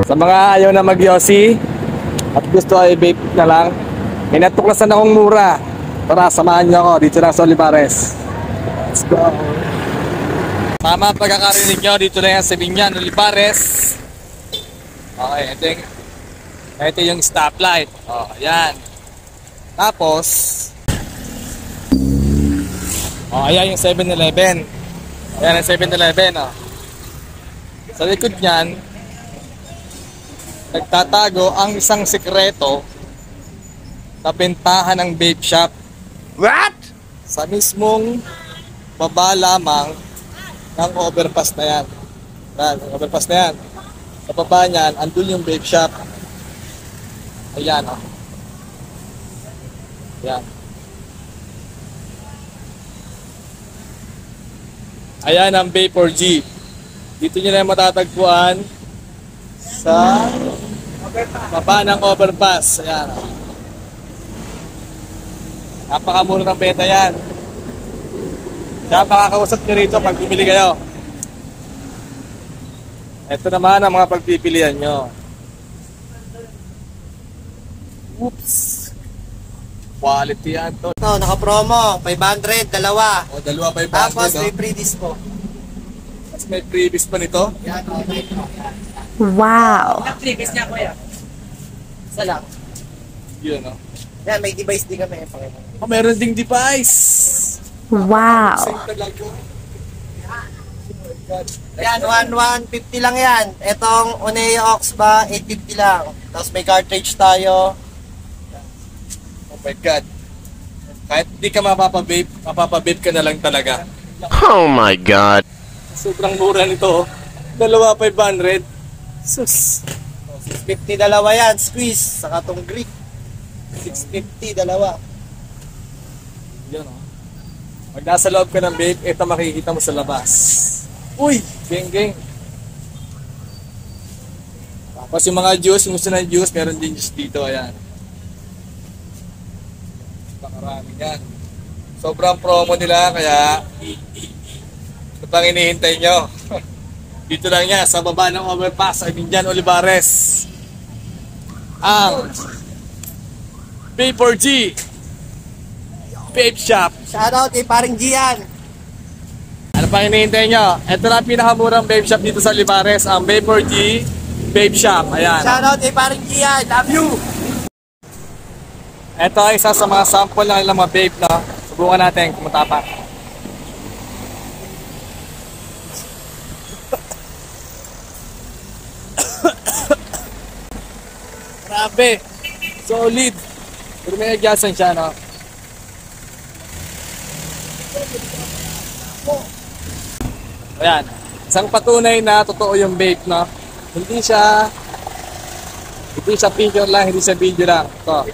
Sa mga ayaw na mag-yosi at gusto ay vape na lang, may natuklasan akong mura. Tara, samahan niyo ako dito lang sa Olivares. Let's go. Tama pagkakarinig nyo, dito na yan sa Binyan, Olivares. Okay, ito yung stoplight. Oh, ayan. Tapos, ayan yung 7-Eleven. Ayan ang 7-Eleven. Oh. Sa likod niyan, nagtatago ang isang sikreto na bentahan ng vape shop. What? Sa mismong baba lamang ng overpass na yan. Overpass na yan. Sa baba niyan, andun yung vape shop. Ayan, oh. Ayan. Ayan ang Vapor-G. Dito nyo na matatagpuan sa baba ng overpass. Ayan, oh. Napakamura ng benta yan. Kaya makakausap nyo rito pag bumili kayo. Ito naman ang mga pagpipilian nyo. Oops. Quality yan to. No, naka-promo. 500, dalawa. O, dalawa 500. Tapos no? may free dispo. Tapos may previous pa nito. Yan, okay. Wow. Previous niya, kuya. Isa lang. Yun, no? Yan, may device din kami. Oh, meron ding device. Wow. Same talaga. Yan, 150 lang yan. Etong Oneo Ox ba, 850 lang. Tapos may cartridge tayo. Oh my God. Kahit di ka mapapababe ka na lang talaga. Oh my God. Sobrang mura nito. Dalawa 500. Sus. 650 dalawa yan, squeeze. Saka tong Greek. 650 dalawa. Yun, oh. Pag nasa loob ka ng vape, ito makikita mo sa labas. Uy! Geng. Tapos yung mga juice, yung gusto ng juice, meron din juice dito. Ayan. Pakarami yan. Sobrang promo nila, kaya ito pang hinihintay nyo. Dito lang yan, sa baba ng overpass, sa Binyan, Olivares. Ang Vapor-G Vape Shop. Shoutout kay paring Gian. Ano pang hinihintay nyo? Ito lang pinakamurang vape shop dito sa Olivares, ang Vapor-G Vape Shop. Ayan. Shoutout kay paring Gian. Love you. Ito ay isa sa mga sample ng ilang mga vape na subukan natin kung matapang. Grabe. Solid. Pero may agyasan siya, no? Ayan. Isang patunay na totoo yung vape, no? Hindi siya picture lang, hindi siya video lang. Ito.